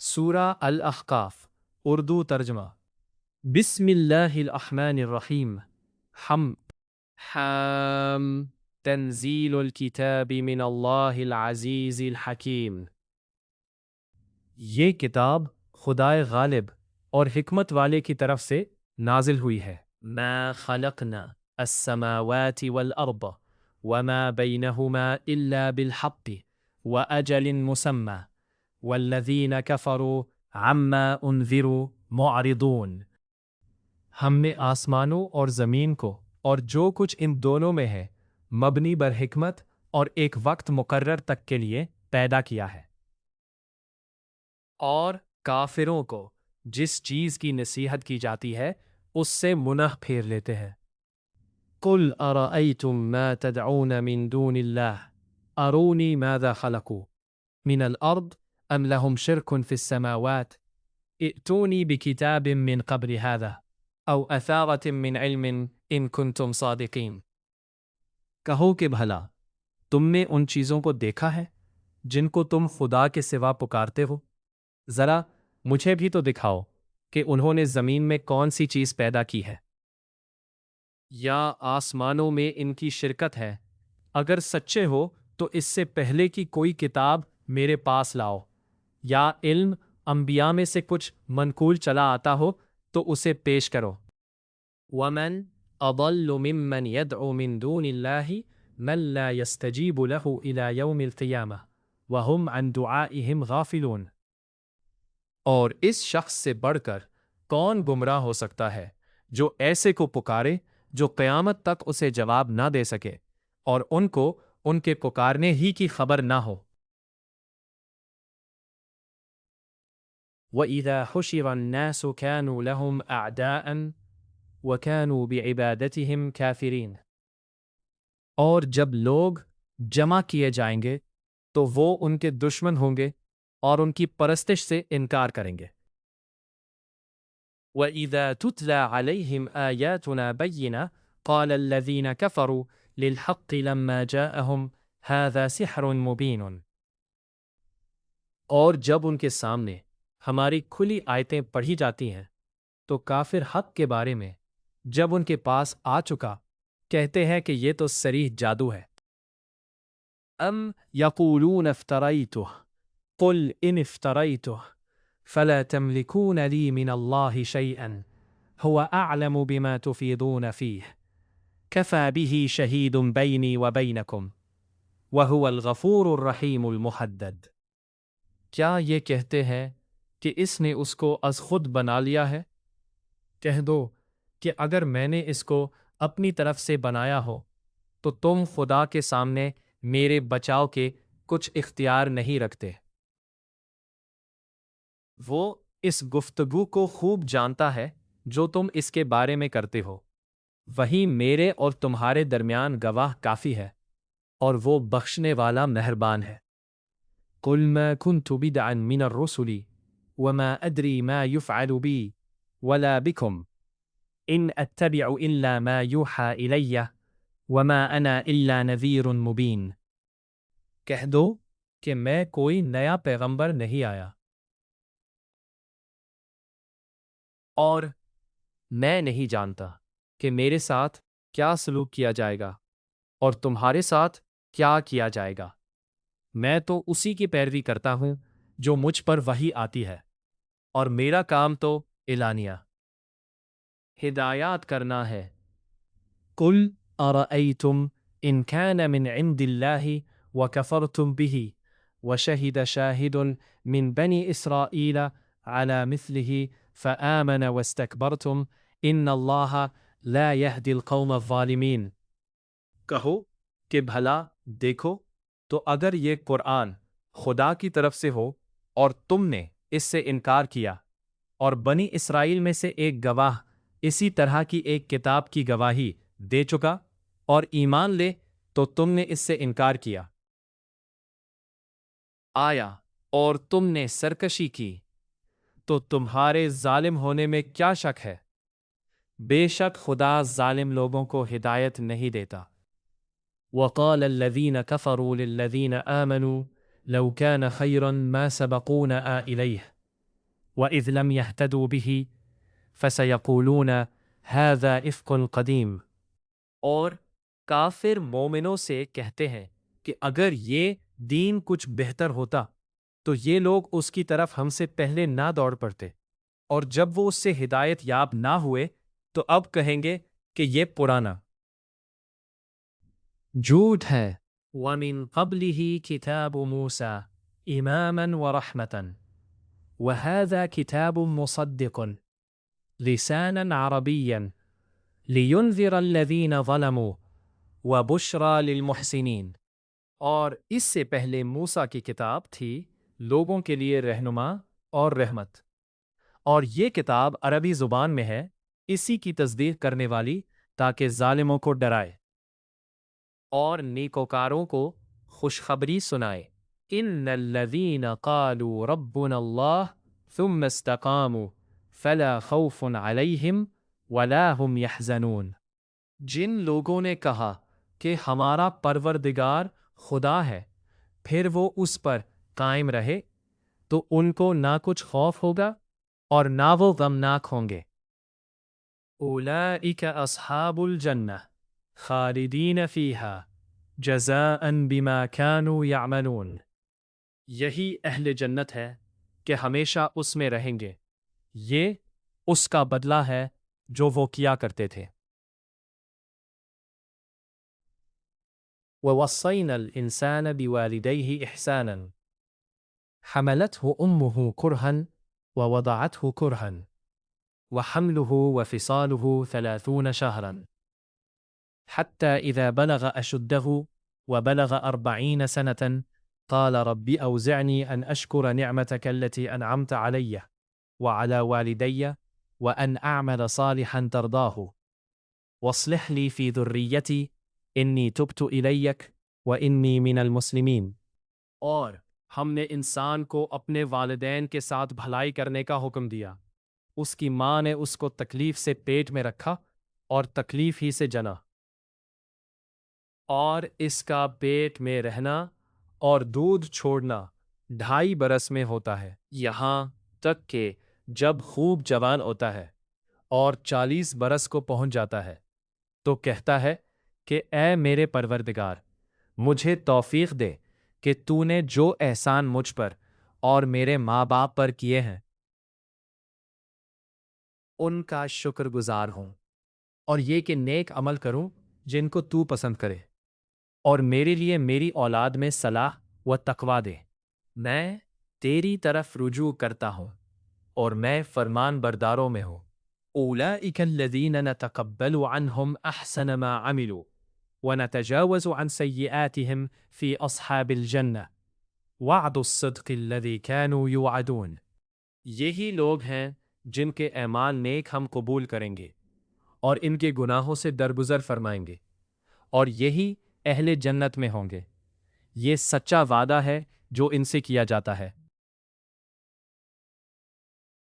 سورہ الاحقاف اردو ترجمہ بسم اللہ الرحمن الرحیم حم تنزیل الکتاب من اللہ العزیز الحکیم یہ کتاب خدائے غالب اور حکمت والے کی طرف سے نازل ہوئی ہے۔ ما خلقنا السماوات والارض وما بینہما الا بالحق واجل مسمى والذین کفروا عما انذروا معرضون۔ ہم نے آسمانوں اور زمین کو اور جو کچھ ان دونوں میں ہے مبنی بر حکمت اور ایک وقت مقرر تک کے لیے پیدا کیا ہے، اور کافروں کو جس چیز کی نصیحت کی جاتی ہے اس سے منہ پھیر لیتے ہیں۔ قل ارأيتم ما تدعون من دون الله اروني ماذا خلقوا من الارض ام لهم شرك في السماوات ائتوني بكتاب من قبل هذا او اثارة من علم ان كنتم صادقين۔ کہو کہ بھلا تم نے ان چیزوں کو دیکھا ہے جن کو تم خدا کے سوا پکارتے ہو؟ ذرا مجھے بھی تو دکھاؤ کہ انہوں نے زمین میں کون سی چیز پیدا کی ہے، یا آسمانوں میں ان کی شرکت ہے۔ اگر سچے ہو تو اس سے پہلے کی کوئی کتاب میرے پاس لاؤ، یا علم انبیاء میں سے کچھ منقول چلا آتا ہو تو اسے پیش کرو۔ وَمَنْ أَضَلُّ مِمَّنْ يَدْعُو مِن دُونِ اللَّهِ مَنْ لَا يَسْتَجِيبُ لَهُ إِلَى يَوْمِ الْقِيَامَةِ وَهُمْ عَنْ دُعَائِهِمْ غَافِلُونَ۔ اور اس شخص سے بڑھ کر کون گمراہ ہو سکتا ہے جو ایسے کو پکارے جو قیامت تک اسے جواب نہ دے سکے اور ان کو ان کے پکارنے ہی کی خبر نہ ہو۔ وَإِذَا حُشِرَ النَّاسُ كَانُوا لَهُمْ أَعْدَاءً وَكَانُوا بِعِبَادَتِهِمْ كَافِرِينَ۔ اور جب لوگ جمع کیے جائیں گے تو وہ ان کے دشمن ہوں گے اور ان کی پرستش سے انکار کریں گے۔ وَإِذَا تُتْلَى عَلَيْهِمْ آيَاتُنَا بَيِّنَةً قَالَ الَّذِينَ كَفَرُوا لِلْحَقِّ لَمَّا جَاءَهُمْ هَذَا سِحْرٌ مُبِينٌ۔ اور جب ان کے سامنے ہماری کھلی آیتیں پڑھی جاتی ہیں تو کافر حق کے بارے میں جب ان کے پاس آ چکا کہتے ہیں کہ یہ تو صریح جادو ہے۔ ام یقولون افتریتہ قل ان افتریتہ فلا تملکون لی من اللہ شیئا هو اعلم بما تفیضون فیہ کفی بہ شہید بینی وبینکم وہو الغفور الرحیم المحدد۔ کیا یہ کہتے ہیں کہ اس نے اس کو از خود بنا لیا ہے؟ کہہ دو کہ اگر میں نے اس کو اپنی طرف سے بنایا ہو تو تم خدا کے سامنے میرے بچاؤ کے کچھ اختیار نہیں رکھتے۔ وہ اس گفتگو کو خوب جانتا ہے جو تم اس کے بارے میں کرتے ہو، وہی میرے اور تمہارے درمیان گواہ کافی ہے، اور وہ بخشنے والا مہربان ہے۔ قل ما كنت بدعا من الرسل وما ادری ما يفعل بی ولا بكم ان اتبع الا ما يوحى الی وما انا الا نذیر مبین۔ کہہ دو کہ میں کوئی نیا پیغمبر نہیں آیا، اور میں نہیں جانتا کہ میرے ساتھ کیا سلوک کیا جائے گا اور تمہارے ساتھ کیا کیا جائے گا۔ میں تو اسی کی پیروی کرتا ہوں جو مجھ پر وحی آتی ہے، اور میرا کام تو اعلانیہ ہدایات کرنا ہے۔ قل ارأیتم ان کان من عند اللہ وکفرتم بہ وشہد شاہد من بنی اسرائیل علی مثلہ فآمن واستکبرتم ان اللہ لا یہدی القوم الظالمین۔ کہو کہ بھلا دیکھو تو اگر یہ قرآن خدا کی طرف سے ہو اور تم نے اس سے انکار کیا، اور بنی اسرائیل میں سے ایک گواہ اسی طرح کی ایک کتاب کی گواہی دے چکا اور ایمان لے تو تم نے اس سے انکار کیا، آیا اور تم نے سرکشی کی تو تمہارے ظالم ہونے میں کیا شک ہے؟ بے شک خدا ظالم لوگوں کو ہدایت نہیں دیتا۔ وقال الذين كفروا للذين آمنوا لو كان خيرا ما سبقونا إليه وَإِذْ لَمْ يَهْتَدُوا بِهِ فَسَيَقُولُونَ هَذَا إِفْكٌ قَدِيمٌ۔ اور کافر مومنوں سے کہتے ہیں کہ اگر یہ دین کچھ بہتر ہوتا تو یہ لوگ اس کی طرف ہم سے پہلے نہ دوڑ پڑتے، اور جب وہ اس سے ہدایت یاب نہ ہوئے تو اب کہیں گے کہ یہ پرانا جھوٹ ہے۔ وَمِن قَبْلِهِ كِتَابُ مُوسَى إِمَامًا وَرَحْمَةً وَهَذَا كِتَابٌ مُصَدِّقٌ لِسَانًا عَرَبِيًّا لِيُنذِرَ الَّذِينَ ظَلَمُوا وَبُشْرَى لِلْمُحْسِنِينَ۔ اور اس سے پہلے موسیٰ کی کتاب تھی لوگوں کے لیے رہنما اور رحمت، اور یہ کتاب عربی زبان میں ہے اسی کی تصدیق کرنے والی تاکہ ظالموں کو ڈرائے اور نیکوکاروں کو خوشخبری سنائے۔ ان الذین قالوا ربنا اللہ ثم استقاموا فلا خوف علیہم ولا هم يحزنون۔ جن لوگوں نے کہا کہ ہمارا پروردگار خدا ہے، پھر وہ اس پر قائم رہے تو ان کو نہ کچھ خوف ہوگا اور نہ وہ غمناک ہوں گے۔ اولئک اصحاب الجنہ خالدین فیہا جزاء بما كانوا یعملون۔ یہی اہل جنت ہے کہ ہمیشہ اس میں رہیں گے، یہ اس کا بدلہ ہے جو وہ کیا کرتے تھے۔ وَوَصَّيْنَا الْإِنسَانَ بِوَالِدَيْهِ إِحْسَانًا حَمَلَتْهُ أُمُّهُ كُرْهًا وَوَضَعَتْهُ كُرْهًا وَحَمْلُهُ وَفِصَالُهُ 30 شهرًا حتى إذا بلغ أشده وبلغ 40 سنة قال رب أوزعني أن أشكر نعمتك التي أنعمت علي وعلى والدي وأن أعمل صالحا ترضاه واصلح لي في ذريتي إني تبت إليك وإني من المسلمين۔ اور ہم نے انسان کو اپنے والدین کے ساتھ بھلائی کرنے کا حکم دیا، اس کی ماں نے اس کو تکلیف سے پیٹ میں رکھا اور تکلیف ہی سے جنا، اور اس کا پیٹ میں رہنا اور دودھ چھوڑنا 2.5 برس میں ہوتا ہے، یہاں تک کہ جب خوب جوان ہوتا ہے اور 40 برس کو پہنچ جاتا ہے تو کہتا ہے کہ اے میرے پروردگار، مجھے توفیق دے کہ تو نے جو احسان مجھ پر اور میرے ماں باپ پر کیے ہیں ان کا شکر گزار ہوں، اور یہ کہ نیک عمل کروں جن کو تو پسند کرے، اور میرے لیے میری اولاد میں صلاح و تقوی دے۔ میں تیری طرف رجوع کرتا ہوں اور میں فرمان برداروں میں ہوں۔ اولئک الذین نتقبل عنہم احسن ما عملوا ونتجاوز عن سیئاتهم فی اصحاب الجنہ وعد الصدق الذی كانوا یوعدون۔ یہی لوگ ہیں جن کے اعمال نیک ہم قبول کریں گے اور ان کے گناہوں سے درگزر فرمائیں گے، اور یہی اہل جنت میں ہوں گے۔ یہ سچا وعدہ ہے جو ان سے کیا جاتا ہے۔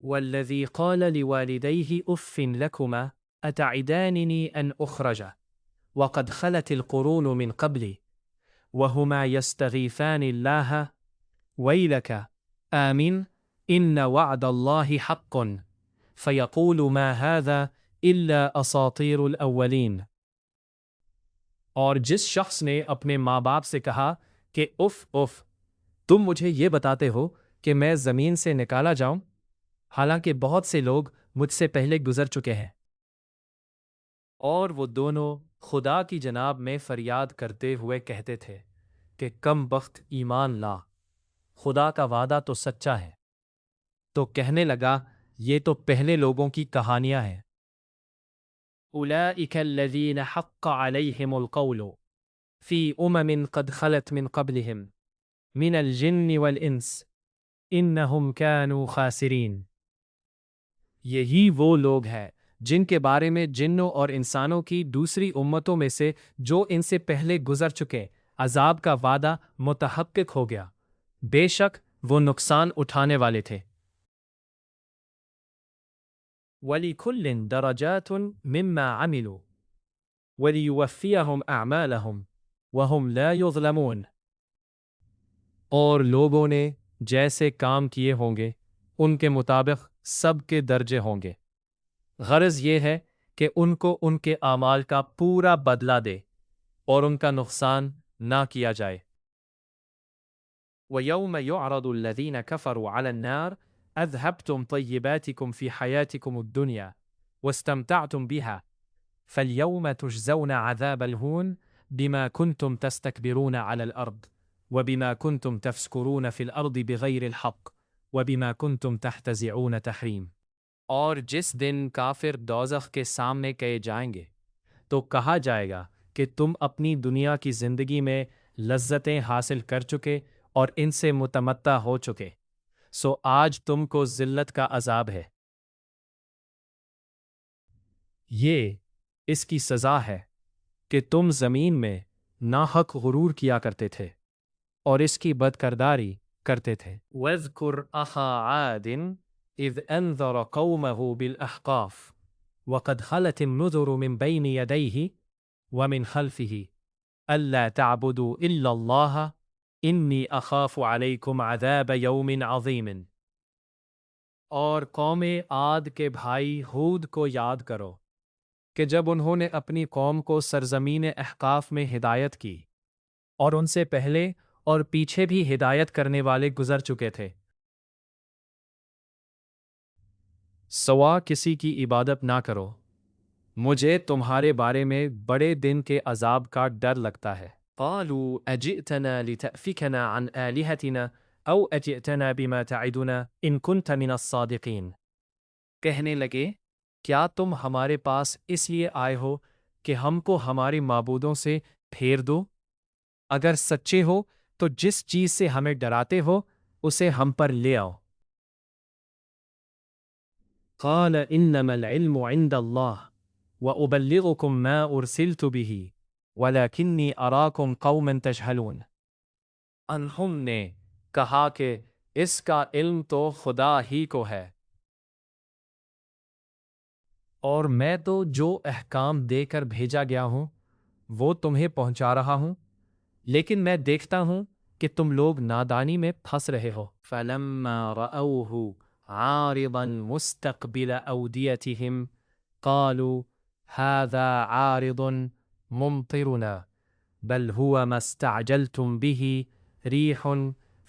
والذی قال لوالدیہ اف لکما اتعداننی ان اخرج وقد خلت القرون من قبلی وهما يستغيثان الله ويلك آمن إن وعد الله حق فيقول ما هذا إلا أساطير الأولين۔ اور جس شخص نے اپنے ماں باپ سے کہا کہ اف تم مجھے یہ بتاتے ہو کہ میں زمین سے نکالا جاؤں، حالانکہ بہت سے لوگ مجھ سے پہلے گزر چکے ہیں۔ اور وہ دونوں خدا کی جناب میں فریاد کرتے ہوئے کہتے تھے کہ کم بخت ایمان لا، خدا کا وعدہ تو سچا ہے۔ تو کہنے لگا یہ تو پہلے لوگوں کی کہانیاں ہیں۔ اولئک الذین حق علیہم القول فی قد خلت من قبلہم من الجن والانس انہم کانوا خاسرین۔ یہی وہ لوگ ہیں جن کے بارے میں جنوں اور انسانوں کی دوسری امتوں میں سے جو ان سے پہلے گزر چکے عذاب کا وعدہ متحقق ہو گیا، بے شک وہ نقصان اٹھانے والے تھے۔ وَلِكُلٍّ دَرَجَاتٌ مِّمَّا عَمِلُوا وَلِيُوَفِّيَهُمْ أَعْمَالَهُمْ وَهُمْ لَا يُظْلَمُونَ۔ اور لوگوں نے جیسے کام کیے ہوں گے ان کے مطابق سب کے درجے ہوں گے۔ غرض یہ ہے کہ ان کو ان کے اعمال کا پورا بدلہ دے اور ان کا نقصان نہ کیا جائے۔ وَيَوْمَ يُعْرَضُ الَّذِينَ كَفَرُوا عَلَى النَّارِ أَذْهَبْتُمْ طَيِّبَاتِكُمْ فِي حَيَاتِكُمُ الدُّنْيَا وَاسْتَمْتَعْتُمْ بِهَا فَالْيَوْمَ تُجْزَوْنَ عَذَابَ الْهُونِ بِمَا كُنْتُمْ تَسْتَكْبِرُونَ عَلَى الْأَرْضِ وَبِمَا كُنْتُمْ تَفْسُقُونَ فِي الْأَرْضِ بِغَيْرِ الْحَقِّ وَبِمَا كُنْتُمْ تَحْتَزِعُونَ تَحْرِيمًا۔ اور جس دن کافر دوزخ کے سامنے کہے جائیں گے تو کہا جائے گا کہ تم اپنی دنیا کی زندگی میں لذتیں حاصل کر چکے اور ان سے متمتع ہو چکے، سو آج تم کو ذلت کا عذاب ہے۔ یہ اس کی سزا ہے کہ تم زمین میں ناحق غرور کیا کرتے تھے اور اس کی بدکرداری کرتے تھے۔ وَاذْكُرْ أَخَا عَادٍ إِذْ أَنذَرَ قَوْمَهُ بِالْأَحْقَافِ وَقَدْ خَلَتِ النُّذُرُ مِنْ بَيْنِ يَدَيْهِ وَمِنْ خَلْفِهِ أَلَّا تَعْبُدُوا إِلَّا اللَّهَ إِنِّي أَخَافُ عَلَيْكُمْ عَذَابَ يَوْمٍ عَظِيمٍ۔ اور قوم عاد کے بھائی ہود کو یاد کرو کہ جب انہوں نے اپنی قوم کو سرزمین احقاف میں ہدایت کی اور ان سے پہلے اور پیچھے بھی ہدایت کرنے والے گزر چکے تھے، سوا کسی کی عبادت نہ کرو، مجھے تمہارے بارے میں بڑے دن کے عذاب کا ڈر لگتا ہے۔ قالوا اجئتنا لتأفكنا عن آلهتنا او اجئتنا بما تعدنا ان كنت من الصادقین۔ کہنے لگے کیا تم ہمارے پاس اس لیے آئے ہو کہ ہم کو ہمارے معبودوں سے پھیر دو؟ اگر سچے ہو تو جس چیز سے ہمیں ڈراتے ہو اسے ہم پر لے آؤ۔ قال انما العلم عند اللہ وأبلغكم ما أرسلت به ولكني أراكم قوما تجهلون۔ انہوں نے کہا کہ اس کا علم تو خدا ہی کو ہے، اور میں تو جو احکام دے کر بھیجا گیا ہوں وہ تمہیں پہنچا رہا ہوں، لیکن میں دیکھتا ہوں کہ تم لوگ نادانی میں پھنس رہے ہو۔ فَلَمَّا رَأَوْهُ عَارِضًا مُسْتَقْبِلَ أَوْدِيَتِهِمْ قَالُوا هذا عارض ممطرنا بل هو ما استعجلتم به ريح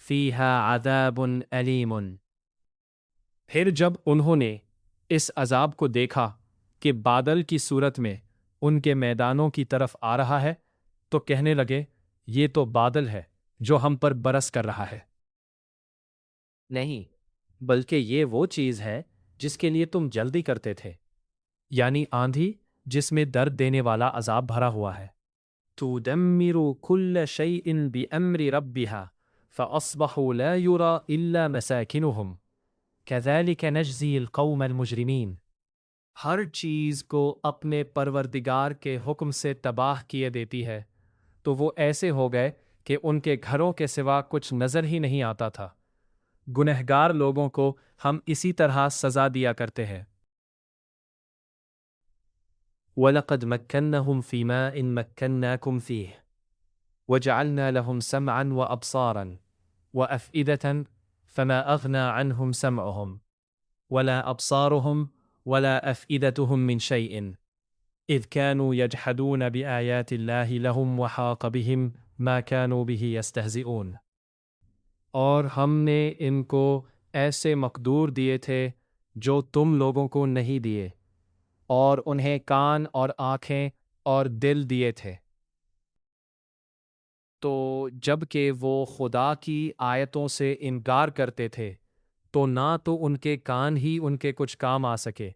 فيها عذاب أليم۔ پھر جب انہوں نے اس عذاب کو دیکھا کہ بادل کی صورت میں ان کے میدانوں کی طرف آ رہا ہے تو کہنے لگے یہ تو بادل ہے جو ہم پر برس کر رہا ہے۔ نہیں، بلکہ یہ وہ چیز ہے جس کے لیے تم جلدی کرتے تھے، یعنی آندھی جس میں درد دینے والا عذاب بھرا ہوا ہے۔ تُدَمِّرُ كُلَّ شَيْءٍ بِأَمْرِ رَبِّهَا فَأَصْبَحُوا لَا يُرَى إِلَّا مَسَاكِنُهُمْ كَذَلِكَ نَجْزِي الْقَوْمَ الْمُجْرِمِينَ۔ ہر چیز کو اپنے پروردگار کے حکم سے تباہ کیے دیتی ہے، تو وہ ایسے ہو گئے کہ ان کے گھروں کے سوا کچھ نظر ہی نہیں آتا تھا۔ گنہگار لوگوں کو ہم اسی طرح سزا دیا کرتے ہیں۔ وَلَقَدْ مَكَّنَّهُمْ فِي مَاءٍ مَكَّنَّاكُمْ فِيهِ وَجَعَلْنَا لَهُمْ سَمْعًا وَأَبْصَارًا وَأَفْئِدَةً فَمَا أَغْنَى عَنْهُمْ سَمْعُهُمْ وَلَا أَبْصَارُهُمْ وَلَا أَفْئِدَتُهُمْ مِنْ شَيْءٍ إِذْ كَانُوا يَجْحَدُونَ بِآيَاتِ اللَّهِ لَهُمْ وَحَاقَ بِهِمْ مَا كَانُوا بِهِ يَسْتَهْزِئُونَ۔ اور ہم نے ان کو ایسے مقدور دیے تھے جو تم لوگوں کو نہیں دیے، اور انہیں کان اور آنکھیں اور دل دیے تھے، تو جب کہ وہ خدا کی آیتوں سے انکار کرتے تھے تو نہ تو ان کے کان ہی ان کے کچھ کام آ سکے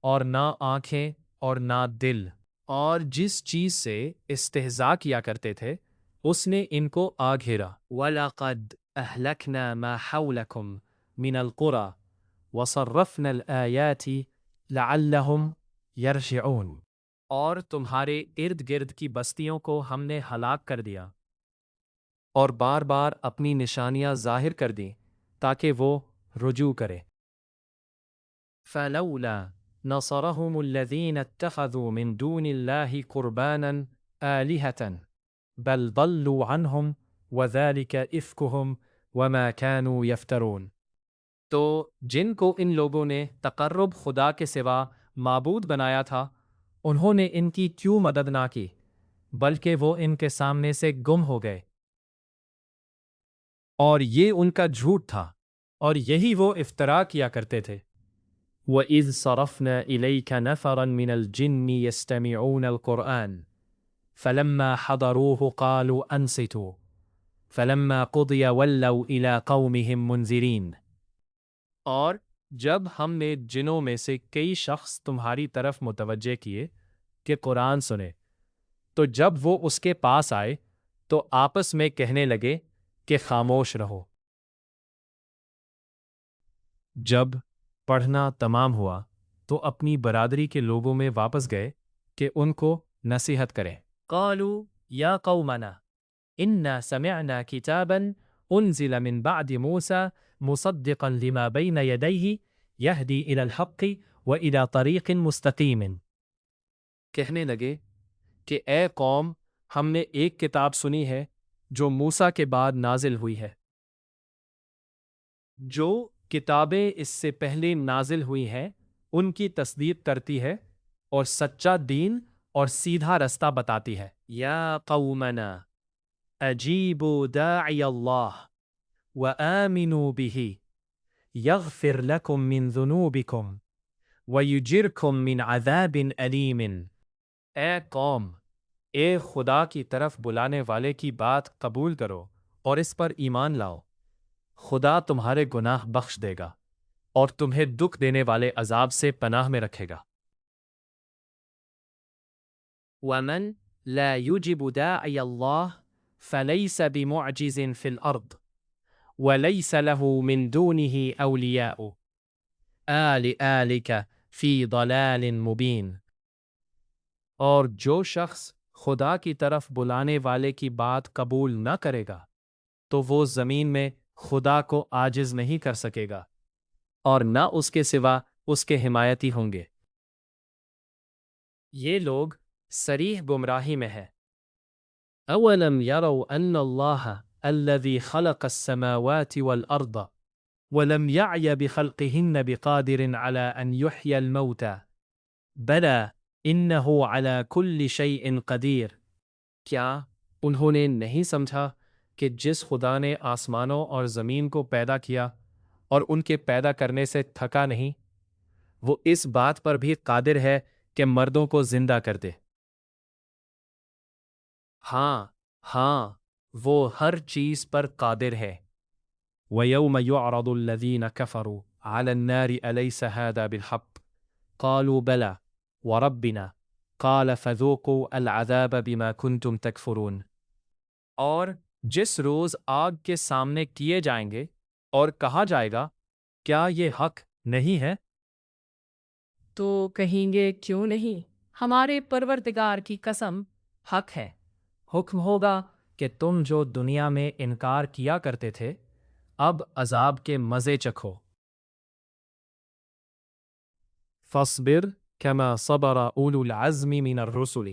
اور نہ آنکھیں اور نہ دل، اور جس چیز سے استہزاء کیا کرتے تھے اس نے ان کو آ گھیرا۔ وَلَقَدْ أَهْلَكْنَا مَا حَوْلَكُمْ مِنَ الْقُرَى وَصَرَّفْنَا الْآيَاتِ لَعَلَّهُمْ يَرْجِعُونَ۔ اور تمہارے ارد گرد کی بستیوں کو ہم نے ہلاک کر دیا اور بار بار اپنی نشانیاں ظاہر کر دیں تاکہ وہ رجوع کرے۔ فَلَوْلَا نَصَرَهُمُ الَّذِينَ اتَّخَذُوا مِن دُونِ اللَّهِ قُرْبَانًا آلِهَةً بَلْ ضَلُّوا عَنْهُمْ وَذَلِكَ إِفْكُهُمْ وَمَا كَانُوا يَفْتَرُونَ۔ تو جن کو ان لوگوں نے تقرب خدا کے سوا معبود بنایا تھا انہوں نے ان کی کیوں مدد نہ کی بلکہ وہ ان کے سامنے سے گم ہو گئے، اور یہ ان کا جھوٹ تھا اور یہی وہ افترا کیا کرتے تھے۔ وَإِذْ صَرَفْنَا إِلَيْكَ نَفَرًا مِنَ الْجِنِّ يَسْتَمِعُونَ الْقُرْآنَ فَلَمَّا حَضَرُوهُ قَالُوا أَنصِتُوا فَلَمَّا قُضِيَ وَلَّوْا إِلَىٰ قَوْمِهِمْ مُنذِرِينَ۔ اور جب ہم نے جنوں میں سے کئی شخص تمہاری طرف متوجہ کیے کہ قرآن سنے، تو جب وہ اس کے پاس آئے تو آپس میں کہنے لگے کہ خاموش رہو۔ جب پڑھنا تمام ہوا تو اپنی برادری کے لوگوں میں واپس گئے کہ ان کو نصیحت کریں۔ قالوا یا قومنا انا سمعنا کتابا انزل من بعد موسى مصدقا لما بین یدیہ یہدی الی الحق والی طریق مستقیم۔ کہنے لگے کہ اے قوم، ہم نے ایک کتاب سنی ہے جو موسیٰ کے بعد نازل ہوئی ہے، جو کتابیں اس سے پہلے نازل ہوئی ہیں ان کی تصدیق کرتی ہے اور سچا دین اور سیدھا رستہ بتاتی ہے۔ یا قومنا اجیبوا داعی اللہ وآمنوا به یغفر لکم من ذنوبکم ویجرکم من عذاب علیم۔ اے قوم، اے خدا کی طرف بلانے والے کی بات قبول کرو اور اس پر ایمان لاؤ، خدا تمہارے گناہ بخش دے گا اور تمہیں دکھ دینے والے عذاب سے پناہ میں رکھے گا۔ وَمَن لَا يُجِبُ دَاعِيَ اللَّهِ فَلَيْسَ بِمُعْجِزٍ فِي الْأَرْضِ وَلَيْسَ لَهُ مِن دُونِهِ أَوْلِيَاءُ آلِكَ فِي ضَلَالٍ مُبِينٍ۔ اور جو شخص خدا کی طرف بلانے والے کی بات قبول نہ کرے گا تو وہ زمین میں خدا کو عاجز نہیں کر سکے گا اور نہ اس کے سوا اس کے حمایتی ہوں گے۔ یہ لوگ صریح گمراہی میں ہے۔ اولم يروا ان اللہ الذي خلق السماوات والارض ولم يعي بخلقهن بقادر على ان يحيي الموتى بلى انه على كل شيء قدیر۔ کیا انہوں نے نہیں سمجھا کہ جس خدا نے آسمانوں اور زمین کو پیدا کیا اور ان کے پیدا کرنے سے تھکا نہیں، وہ اس بات پر بھی قادر ہے کہ مردوں کو زندہ کر دے۔ ہاں، وہ ہر چیز پر قادر ہے۔ وَيَوْمَ يُعْرَضُ الَّذِينَ كَفَرُوا عَلَى النَّارِ أَلَيْسَ هَذَا بِالْحَقِّ قَالُوا بَلَى وَرَبِّنَا قَالَ فَذُوقُوا الْعَذَابَ بِمَا كُنْتُمْ تَكْفُرُونَ۔ اور جس روز آگ کے سامنے کیے جائیں گے اور کہا جائے گا کیا یہ حق نہیں ہے؟ تو کہیں گے کیوں نہیں، ہمارے پروردگار کی قسم حق ہے۔ حکم ہوگا کہ تم جو دنیا میں انکار کیا کرتے تھے اب عذاب کے مزے چکھو۔ فاصبر كما صبر أولو العزم من الرسل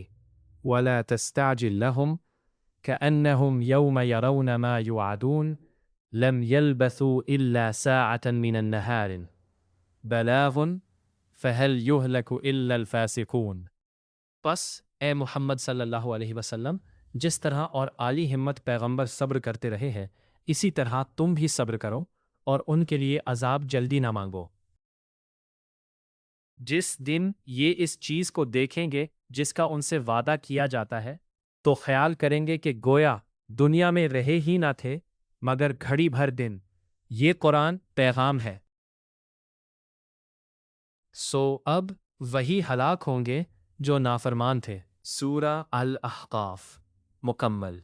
ولا تستعجل لهم كأنهم يوم يرون ما يوعدون لم يلبثوا إلا ساعة من النهار بلاغ فهل يهلك إلا الفاسقون۔ پس اے محمد صلی اللہ علیہ وسلم، جس طرح اور عالی ہمت پیغمبر صبر کرتے رہے ہیں اسی طرح تم بھی صبر کرو اور ان کے لیے عذاب جلدی نہ مانگو۔ جس دن یہ اس چیز کو دیکھیں گے جس کا ان سے وعدہ کیا جاتا ہے تو خیال کریں گے کہ گویا دنیا میں رہے ہی نہ تھے مگر گھڑی بھر دن۔ یہ قرآن پیغام ہے۔ سو اب وہی ہلاک ہوں گے جو نافرمان تھے۔ سورہ الاحقاف مکمل۔